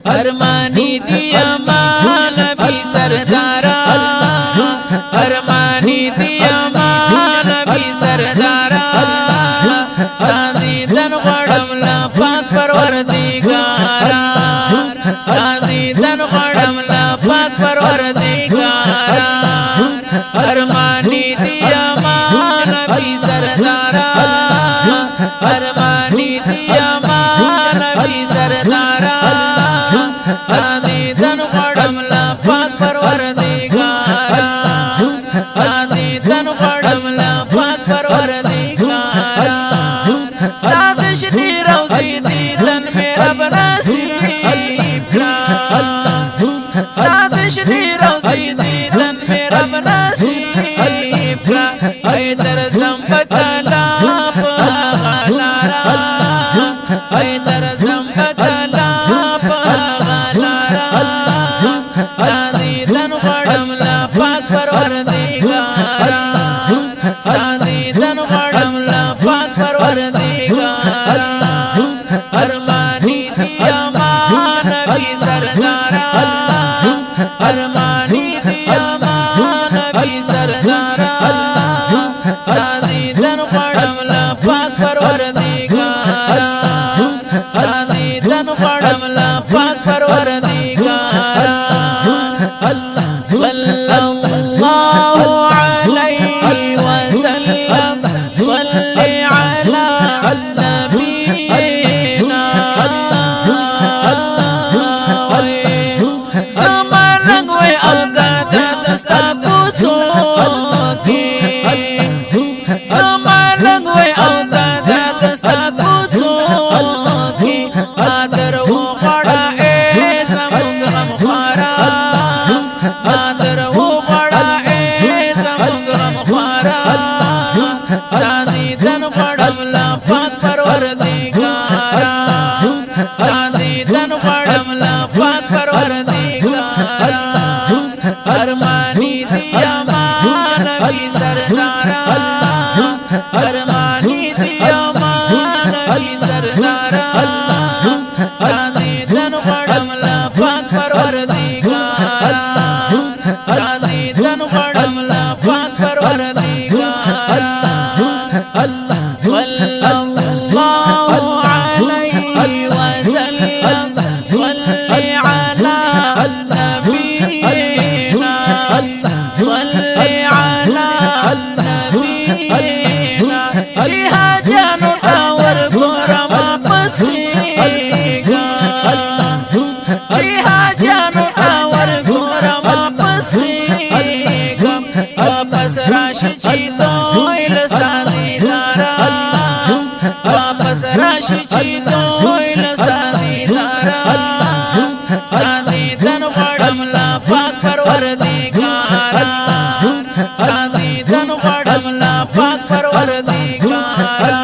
Armani दिया मान भी सरदारा, अरमानी दिया मान भी सरदारा, सादी दन खड़मला पाक परवरदिगारा, सादी दन खड़मला पाक परवरदिगारा, अरमानी दिया मान भी सरदारा, अरमानी दिया मान भी सरदारा, सादी दन खड़मला पाक परवरदिगारा, सादी दन खड़मला पाक परवरदिगारा, साद श्री रोज़ी दीदन मेरा बनसीब का, साद श्री रोज़ी दीदन मेरा बनसीब का, हैदर ज़ंबकला पगालारा, हैदर ज़ंबकला पगालारा, सादी दन खड़मला पाक परवरदिगारा, सादी दन खड़मला पाक परवरदिगारा, अरमानी दिया मान भी सरदारा, अरमानी दिया मान भी सरदारा, सादी दन खड़मला पाक परवरदिगारा, सादी दन खड़मला पाक परवरदिगारा, सल्लल्लाहु अलैहि वसल्लम, सल्ली अला नबीना, समलंग वे अगदा दस्ता कुसोकी, समलंग वे अगदा दस्ता कुसोकी, आदर वो बड़ा ए समुंग हमखारा, आदर वो बड़ा ए समुंग हमखारा, सादी दन खड़मला पाक परवरदिगारा, सादी दन खड़मला पाक परवरदिगारा, अरमानी दिया मान भी सरदारा, अरमानी दिया मान भी सरदारा, सादी दन खड़मला पाक परवरदिगारा, सादी दन खड़मला पाक परवरदिगारा, सल्लल्लाहु अलैहि वसल्लम, सल्ली अला नबीना, सल्ली अला नबीना, जिहा जानो तावर गोरमा पसीगा, जिहा जानो तावर गोरमा पसीगा, वापस राशि चीतो इलस्तादीदारा, वापस राशि चीतो इलस्तादीदारा, सादी दन खड़मला पाक परवरदिगारा, सादी दन खड़मला पाक परवरदिगारा,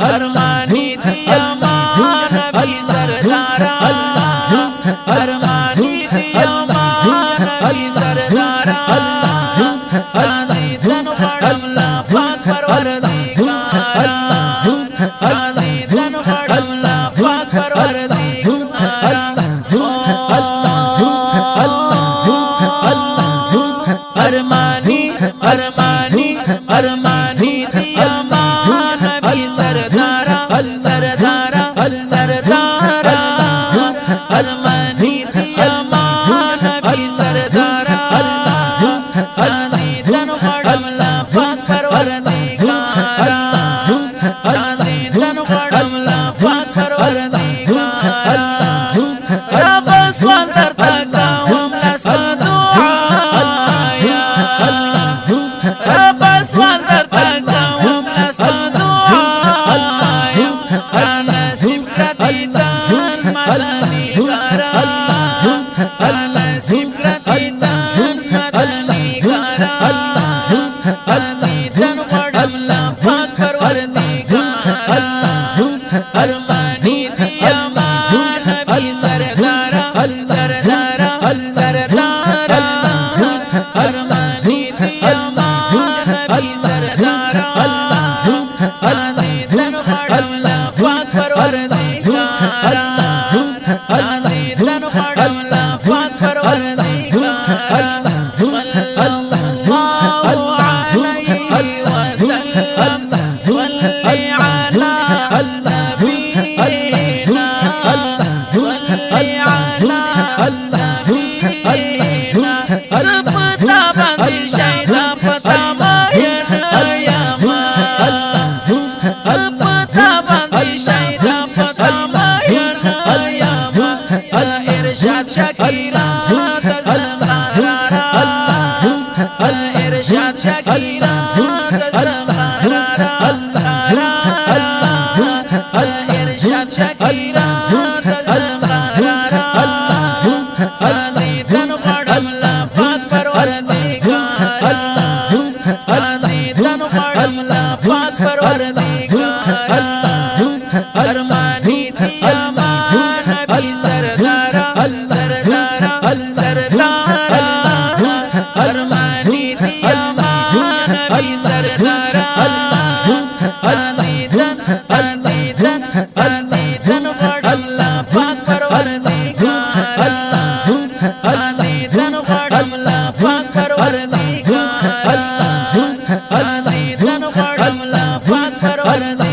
अरमानी दिया मान भी सरदारा, अरमानी दिया मान भी सरदारा, सादी दन खड़मला पाक परवरदिगारा, सादी दन खड़मला पाक परवरदिगारा, अरमानी अरमानी अरमानी दिया मान भी सरदारा, सरदारा सरदारा, अरमानी दिया मान भी सरदारा, सादी दन खड़मला पाक परवरदिगारा, सादी दन खड़मला पाक परवरदिगारा, रब स्वंदर तकावम लस्पदुआया, रब स्वंदर तकावम लस्पदुआया, नसीब रतीजान स्मदनिगारा, नसीब रतीजान स्मदनिगारा, सादी दन खड़मला पाक परवरदिगारा, अरमानी दिया मान भी सरदारा, सरदारा सरदारा, अरमानी दिया मान भी सरदारा, सादी दन खड़मला पाक परवरदिगारा, सादी तन पड़मला पाक परवरदिगार सल्लल्लाहु अलैहि वसल्लम सल्ली अला नबीना सल्ली अला नबीना सबता बंदी शैदा पता मायन यमा सबता बंदी शैदा पता मायन यमा इरशाद शकीरा इरशाद शकीरा इरशाद शकीरा सल्ली तन पड़मला पाक परवरदिगार सल्ली तन पड़मला पाक परवरदिगार अरमानी दिया नबी सरदारा सरदारा सरदारा अरमानी दिया नबी सरदारा सल्ली तन पड़मला पाक परवरदिगार सल्ली तन पड़मला पाक परवरदिगार सल्ली तन पड़मला पाक परवरदिगार